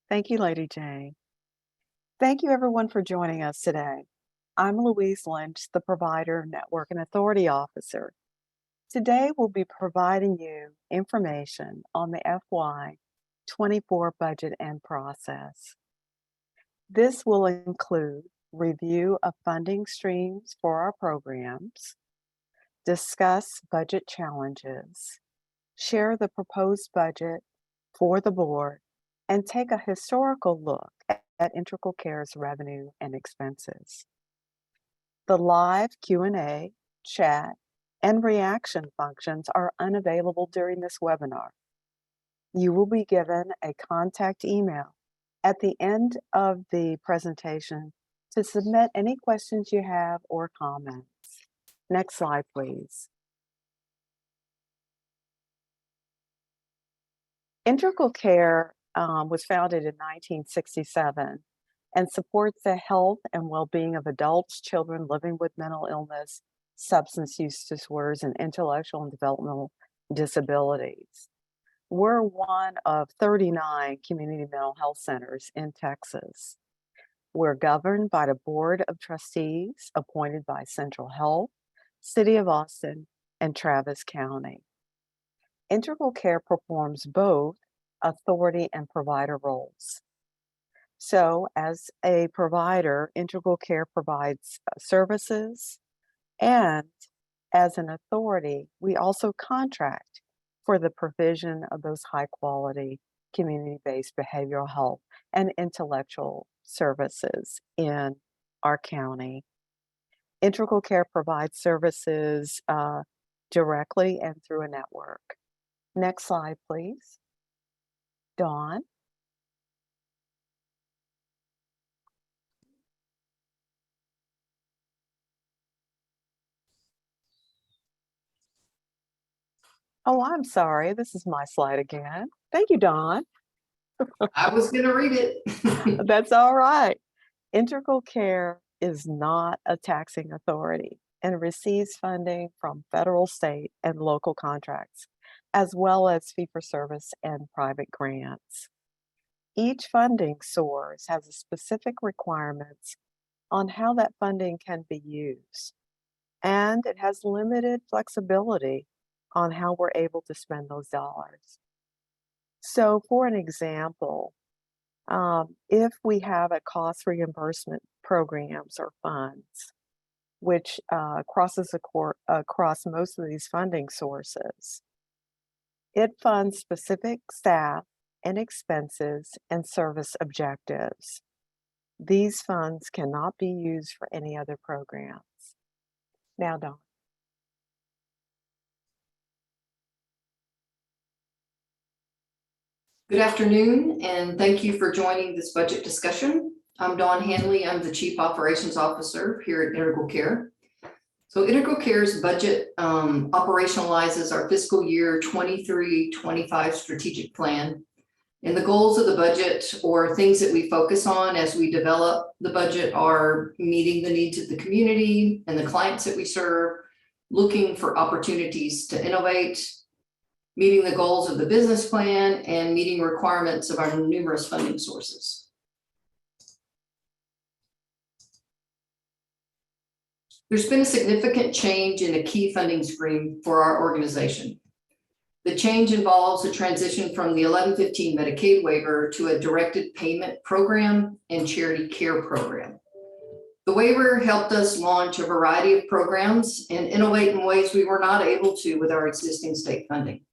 Thank you, Lady Jane. Thank you, everyone, for joining us today. I'm Louise Lynch, the Provider Network and Authority Officer. Today, we'll be providing you information on the FY24 budget and process. This will include review of funding streams for our programs, discuss budget challenges, share the proposed budget for the board, and take a historical look at Integral Care's revenue and expenses. The live Q&A, chat, and reaction functions are unavailable during this webinar. You will be given a contact email at the end of the presentation to submit any questions you have or comments. Next slide, please. Integral Care was founded in 1967 and supports the health and well-being of adults, children living with mental illness, substance use disorders, and intellectual and developmental disabilities. We're one of 39 community mental health centers in Texas. We're governed by the Board of Trustees appointed by Central Health, City of Austin, and Travis County. Integral Care performs both authority and provider roles. So as a provider, Integral Care provides services, and as an authority, we also contract for the provision of those high-quality community-based behavioral health and intellectual services in our county. Integral Care provides services directly and through a network. Next slide, please. Dawn. Oh, I'm sorry. This is my slide again. Thank you, Dawn. I was going to read it. That's all right. Integral Care is not a taxing authority and receives funding from federal, state, and local contracts, as well as fee-for-service and private grants. Each funding source has specific requirements on how that funding can be used, and it has limited flexibility on how we're able to spend those dollars. So for an example, if we have a cost reimbursement programs or funds, which crosses across most of these funding sources, it funds specific staff and expenses and service objectives. These funds cannot be used for any other programs. Now, Dawn. Good afternoon, and thank you for joining this budget discussion. I'm Dawn Hanley. I'm the Chief Operations Officer here at Integral Care. So Integral Care's budget operationalizes our fiscal year 23-25 strategic plan. And the goals of the budget, or things that we focus on as we develop the budget, are meeting the needs of the community and the clients that we serve, looking for opportunities to innovate, meeting the goals of the business plan, and meeting requirements of our numerous funding sources. There's been a significant change in a key funding stream for our organization. The change involves a transition from the 1115 Medicaid waiver to a directed payment program and charity care program. The waiver helped us launch a variety of programs and innovate in ways we were not able to with our existing state funding.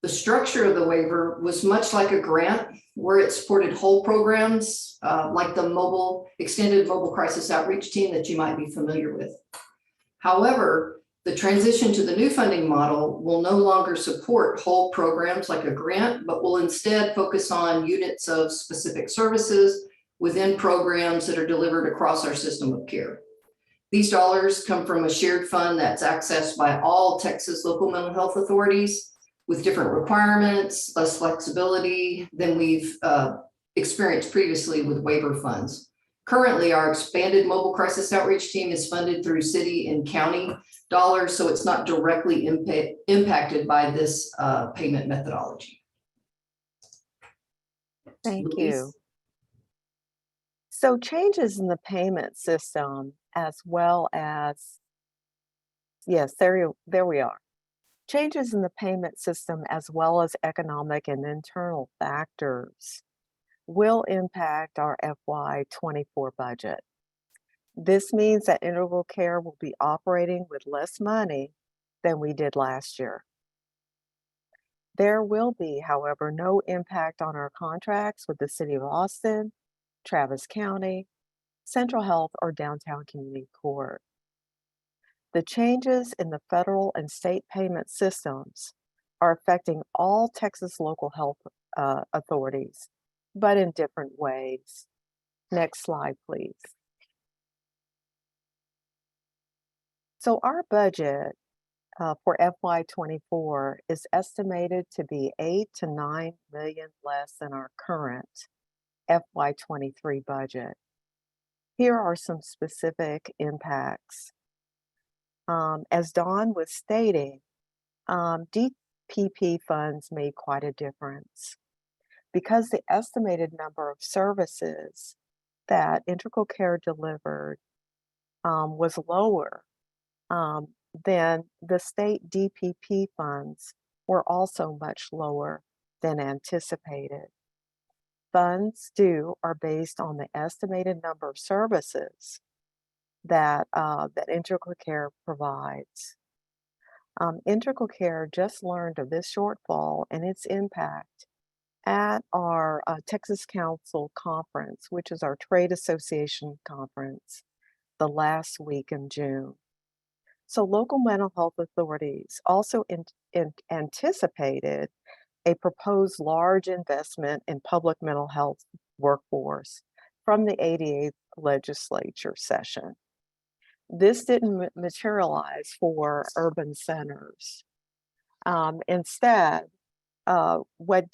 The structure of the waiver was much like a grant, where it supported whole programs like the extended mobile crisis outreach team that you might be familiar with. However, the transition to the new funding model will no longer support whole programs like a grant, but will instead focus on units of specific services within programs that are delivered across our system of care. These dollars come from a shared fund that's accessed by all Texas local mental health authorities, with different requirements, less flexibility than we've experienced previously with waiver funds. Currently, our expanded mobile crisis outreach team is funded through city and county dollars, so it's not directly impacted by this payment methodology. Thank you. Louise? So changes in the payment system as well as, yes, there we are. Changes in the payment system as well as economic and internal factors will impact our FY24 budget. This means that Integral Care will be operating with less money than we did last year. There will be, however, no impact on our contracts with the City of Austin, Travis County, Central Health, or Downtown Community Court. The changes in the federal and state payment systems are affecting all Texas local health authorities, but in different ways. Next slide, please. So our budget for FY24 is estimated to be 8 to 9 million less than our current FY23 budget. Here are some specific impacts. As Dawn was stating, DPP funds made quite a difference because the estimated number of services that Integral Care delivered was lower. Then the state DPP funds were also much lower than anticipated. Funds due are based on the estimated number of services that Integral Care provides. Integral Care just learned of this shortfall and its impact at our Texas Council conference, which is our trade association conference, the last week in June. So local mental health authorities also anticipated a proposed large investment in public mental health workforce from the 88th legislature session. This didn't materialize for urban centers. Instead, what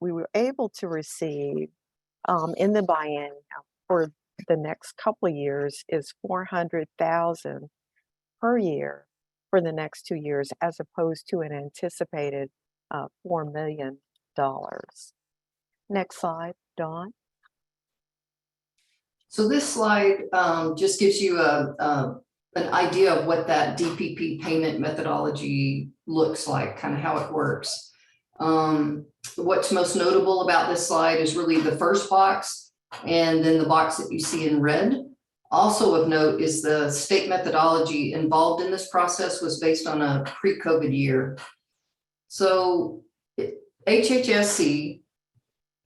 we were able to receive in the biennium for the next couple of years is $400,000 per year for the next 2 years, as opposed to an anticipated $4 million. Next slide, Dawn. So this slide just gives you an idea of what that DPP payment methodology looks like, kind of how it works. What's most notable about this slide is really the first box and then the box that you see in red. Also of note is the state methodology involved in this process was based on a pre-COVID year. So HHSC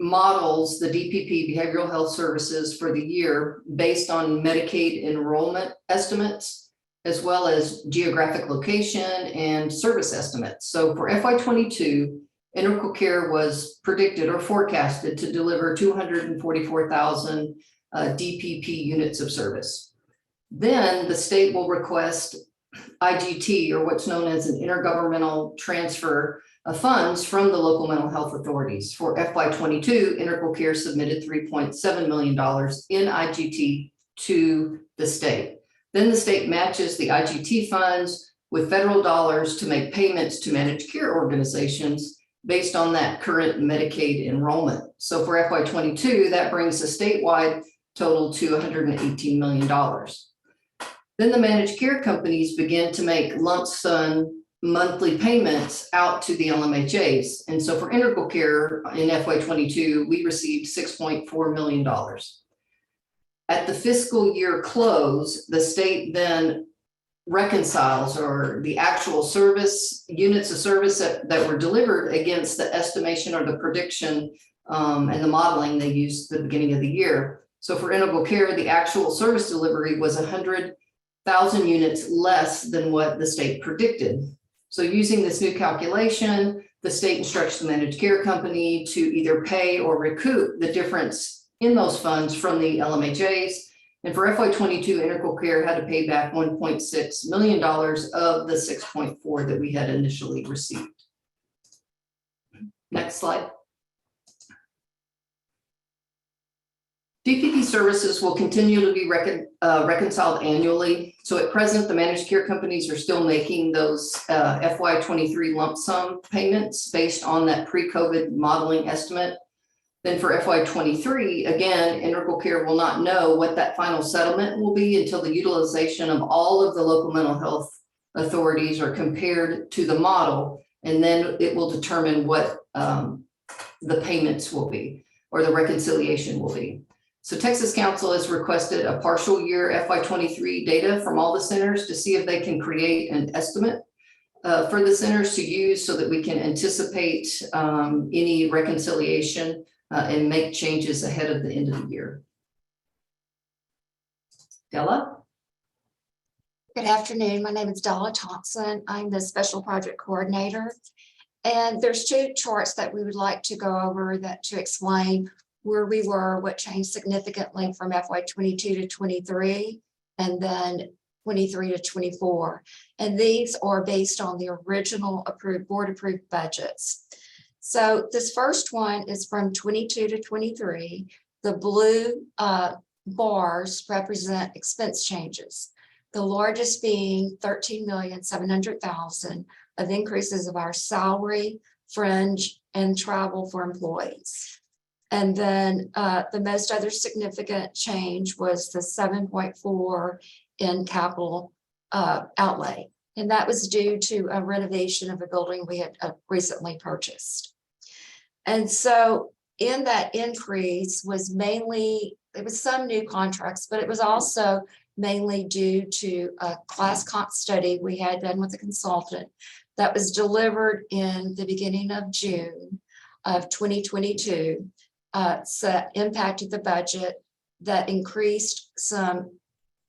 models the DPP behavioral health services for the year based on Medicaid enrollment estimates, as well as geographic location and service estimates. So for FY22, Integral Care was predicted or forecasted to deliver 244,000 DPP units of service. Then the state will request IGT, or what's known as an intergovernmental transfer of funds from the local mental health authorities. For FY22, Integral Care submitted $3.7 million in IGT to the state. Then the state matches the IGT funds with federal dollars to make payments to managed care organizations based on that current Medicaid enrollment. So for FY22, that brings the statewide total to $118 million. Then the managed care companies begin to make lump sum monthly payments out to the LMHAs. And so for Integral Care in FY22, we received $6.4 million. At the fiscal year close, the state then reconciles or the actual service units of service that were delivered against the estimation or the prediction and the modeling they used at the beginning of the year. So for Integral Care, the actual service delivery was 100,000 units less than what the state predicted. So using this new calculation, the state instructs the managed care company to either pay or recoup the difference in those funds from the LMHAs. And for FY22, Integral Care had to pay back $1.6 million of the 6.4 that we had initially received. Next slide. DPP services will continue to be reconciled annually. So at present, the managed care companies are still making those FY23 lump sum payments based on that pre-COVID modeling estimate. Then for FY23, again, Integral Care will not know what that final settlement will be until the utilization of all of the local mental health authorities are compared to the model. And then it will determine what the payments will be, or the reconciliation will be. So Texas Council has requested a partial year FY23 data from all the centers to see if they can create an estimate for the centers to use so that we can anticipate any reconciliation and make changes ahead of the end of the year. Della? Good afternoon. My name is Della Thompson. I'm the Special Project Coordinator. And there's two charts that we would like to go over that to explain where we were, what changed significantly from FY22 to 23, and then 23 to 24. And these are based on the original approved board approved budgets. So this first one is from 22 to 23. The blue bars represent expense changes. The largest being 13,700,000 of increases of our salary, fringe, and travel for employees. And then the most other significant change was the 7.4 in capital outlay. And that was due to a renovation of a building we had recently purchased. And so in that increase was mainly, it was some new contracts, but it was also mainly due to a class comp study we had done with a consultant that was delivered in the beginning of June of 2022. So impacted the budget, that increased some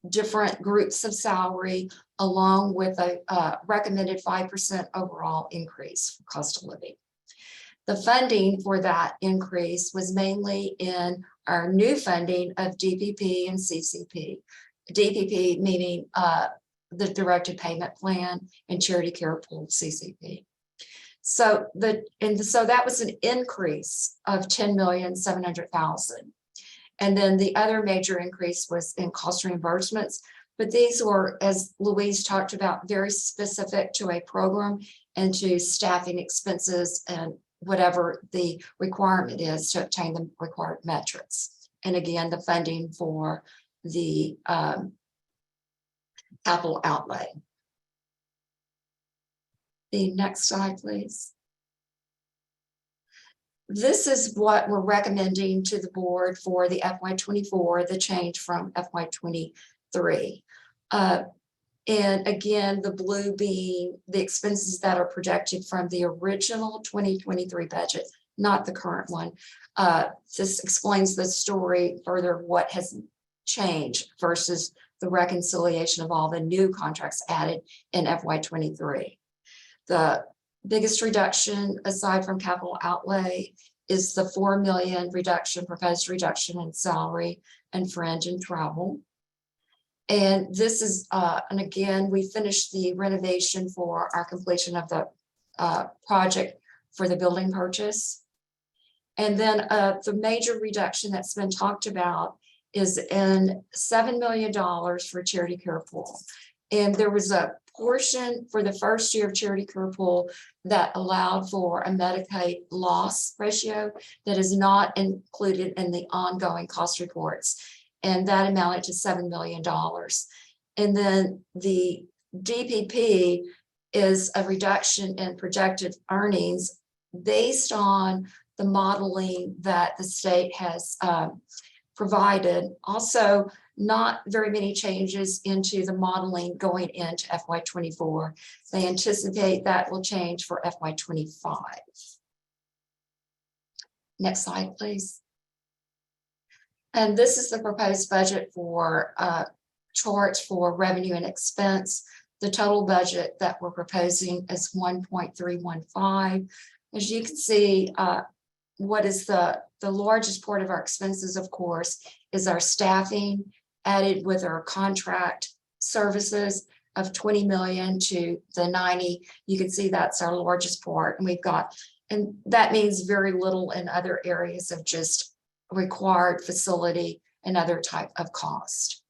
different groups of salary along with a recommended 5% overall increase for cost of living. The funding for that increase was mainly in our new funding of DPP and CCP. DPP meaning the directed payment plan, and charity care pool CCP. So that was an increase of 10,700,000. And then the other major increase was in cost reimbursements, but these were, as Louise talked about, very specific to a program and to staffing expenses and whatever the requirement is to obtain the required metrics. And again, the funding for the capital outlay. The next slide, please. This is what we're recommending to the board for the FY24, the change from FY23. And again, the blue being the expenses that are projected from the original 2023 budget, not the current one. This explains the story further, what has changed versus the reconciliation of all the new contracts added in FY23. The biggest reduction aside from capital outlay is the 4 million proposed reduction in salary and fringe and travel. And this is, and again, we finished the renovation for our completion of the project for the building purchase. And then the major reduction that's been talked about is in $7 million for charity care pool. And there was a portion for the first year of charity care pool that allowed for a Medicaid loss ratio that is not included in the ongoing cost reports. And that amounted to $7 million. And then the DPP is a reduction in projected earnings based on the modeling that the state has provided. Also, not very many changes into the modeling going into FY24. They anticipate that will change for FY25. Next slide, please. And this is the proposed budget for charts for revenue and expense. The total budget that we're proposing is 1.315. As you can see, what is the largest part of our expenses, of course, is our staffing, added with our contract services of 20 million to the 90. You can see that's our largest part. And we've got, and that means very little in other areas of just required facility and other type of cost.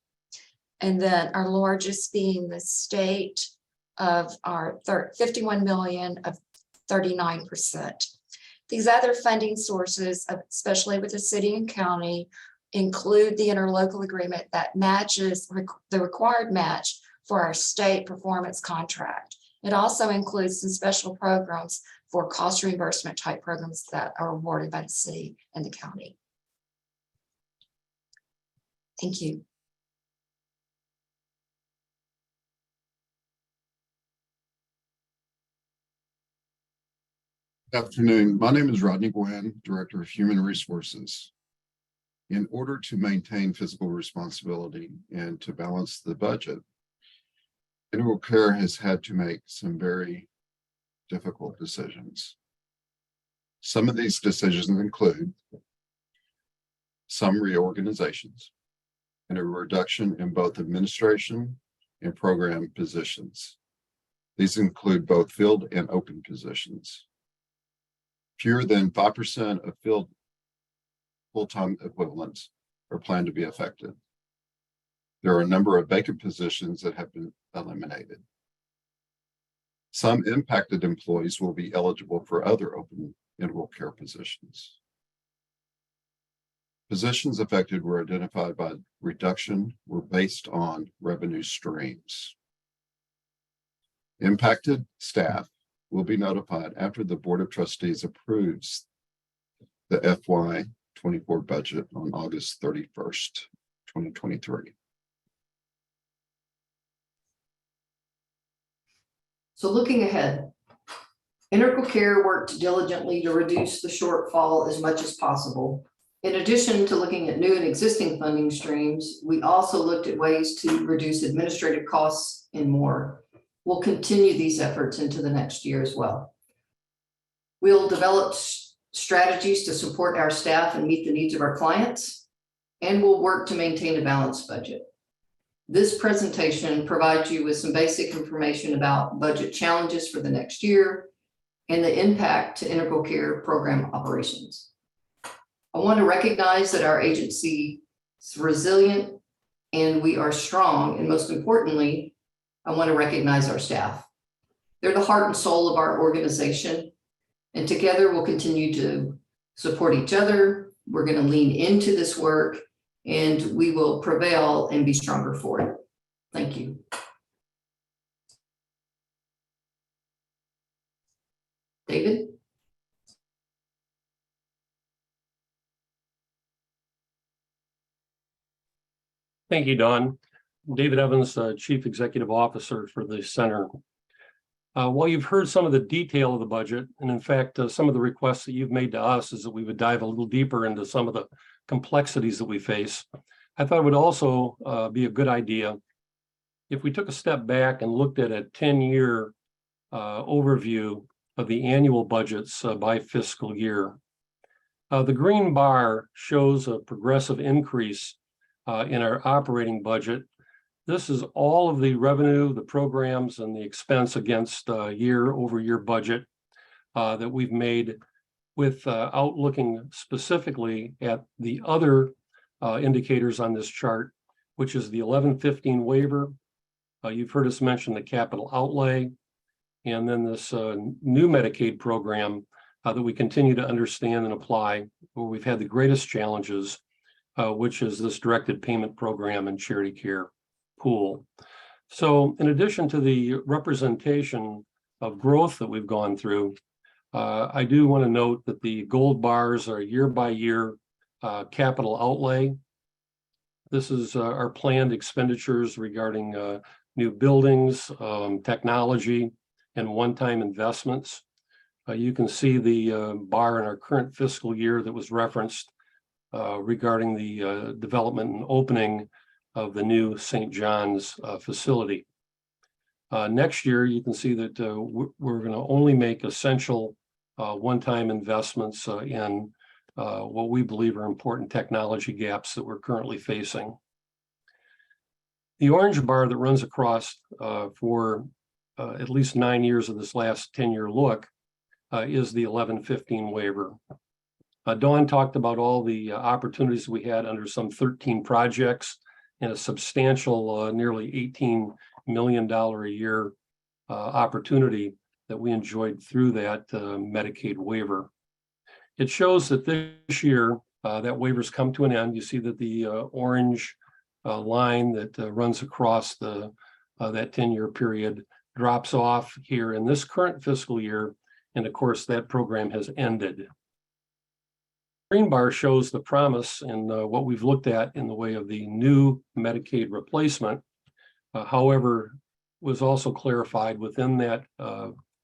And then our largest being the state of our 51 million of 39%. These other funding sources, especially with the city and county, include the interlocal agreement that matches the required match for our state performance contract. It also includes some special programs for cost reimbursement type programs that are awarded by the city and the county. Thank you. Good afternoon. My name is Rodney Gwen, Director of Human Resources. In order to maintain fiscal responsibility and to balance the budget, Integral Care has had to make some very difficult decisions. Some of these decisions include some reorganizations and a reduction in both administration and program positions. These include both field and open positions. Fewer than 5% of field full-time equivalents are planned to be affected. There are a number of vacant positions that have been eliminated. Some impacted employees will be eligible for other open integral care positions. Positions affected were identified by reduction were based on revenue streams. Impacted staff will be notified after the Board of Trustees approves the FY24 budget on August 31st, 2023. So looking ahead, Integral Care worked diligently to reduce the shortfall as much as possible. In addition to looking at new and existing funding streams, we also looked at ways to reduce administrative costs and more. We'll continue these efforts into the next year as well. We'll develop strategies to support our staff and meet the needs of our clients, and we'll work to maintain a balanced budget. This presentation provides you with some basic information about budget challenges for the next year and the impact to Integral Care program operations. I want to recognize that our agency is resilient and we are strong, and most importantly, I want to recognize our staff. They're the heart and soul of our organization, and together we'll continue to support each other. We're going to lean into this work, and we will prevail and be stronger for it. Thank you. David? Thank you, Dawn. David Evans, Chief Executive Officer for the Center. While you've heard some of the detail of the budget, and in fact, some of the requests that you've made to us is that we would dive a little deeper into some of the complexities that we face, I thought it would also be a good idea if we took a step back and looked at a 10-year overview of the annual budgets by fiscal year. The green bar shows a progressive increase in our operating budget. This is all of the revenue, the programs, and the expense against year-over-year budget that we've made without looking specifically at the other indicators on this chart, which is the 1115 waiver. You've heard us mention the capital outlay, and then this new Medicaid program that we continue to understand and apply, where we've had the greatest challenges, which is this directed payment program and charity care pool. So in addition to the representation of growth that we've gone through, I do want to note that the gold bars are year by year capital outlay. This is our planned expenditures regarding new buildings, technology, and one-time investments. You can see the bar in our current fiscal year that was referenced regarding the development and opening of the new St. John's facility. Next year, you can see that we're going to only make essential one-time investments in what we believe are important technology gaps that we're currently facing. The orange bar that runs across for at least 9 years of this last 10-year look is the 1115 waiver. Dawn talked about all the opportunities we had under some 13 projects and a substantial nearly $18 million a year opportunity that we enjoyed through that Medicaid waiver. It shows that this year, that waiver's come to an end. You see that the orange line that runs across that 10-year period drops off here in this current fiscal year. And of course, that program has ended. Green bar shows the promise and what we've looked at in the way of the new Medicaid replacement. However, was also clarified within that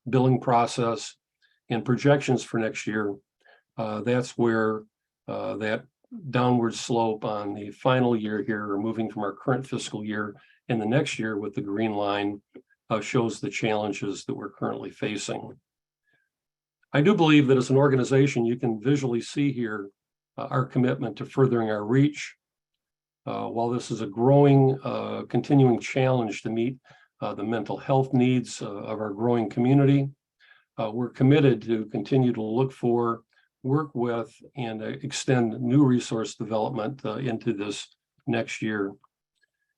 billing process and projections for next year. That's where that downward slope on the final year here, moving from our current fiscal year in the next year with the green line, shows the challenges that we're currently facing. I do believe that as an organization, you can visually see here our commitment to furthering our reach. While this is a growing, continuing challenge to meet the mental health needs of our growing community, we're committed to continue to look for, work with, and extend new resource development into this next year.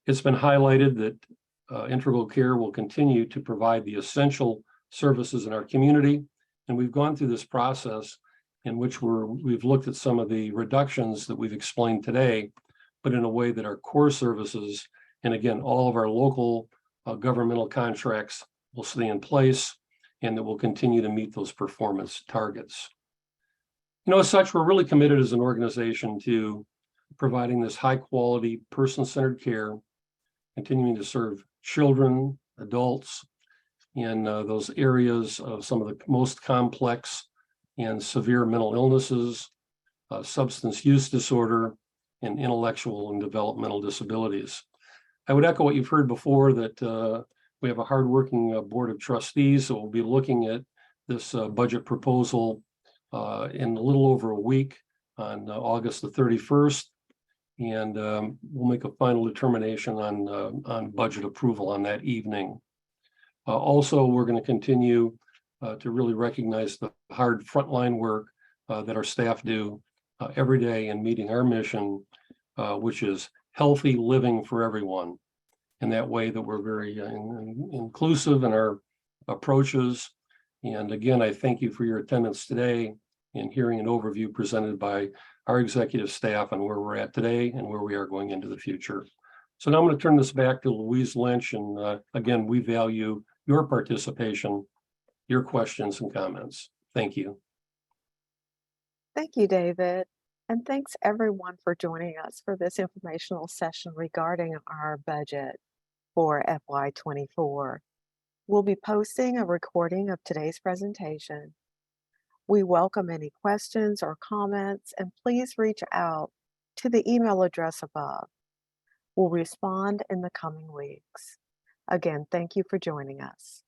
It's been highlighted that Integral Care will continue to provide the essential services in our community. And we've gone through this process in which we've looked at some of the reductions that we've explained today, but in a way that our core services, and again, all of our local governmental contracts will stay in place and that will continue to meet those performance targets. As such, we're really committed as an organization to providing this high quality, person-centered care, continuing to serve children, adults in those areas of some of the most complex and severe mental illnesses, substance use disorder, and intellectual and developmental disabilities. I would echo what you've heard before, that we have a hardworking board of trustees, so we'll be looking at this budget proposal in a little over a week on August the 31st. And we'll make a final determination on budget approval on that evening. Also, we're going to continue to really recognize the hard frontline work that our staff do every day in meeting our mission, which is healthy living for everyone. In that way that we're very inclusive in our approaches. And again, I thank you for your attendance today and hearing an overview presented by our executive staff on where we're at today and where we are going into the future. So now I'm going to turn this back to Louise Lynch. And again, we value your participation, your questions and comments. Thank you. Thank you, David. And thanks everyone for joining us for this informational session regarding our budget for FY24. We'll be posting a recording of today's presentation. We welcome any questions or comments, and please reach out to the email address above. We'll respond in the coming weeks. Again, thank you for joining us.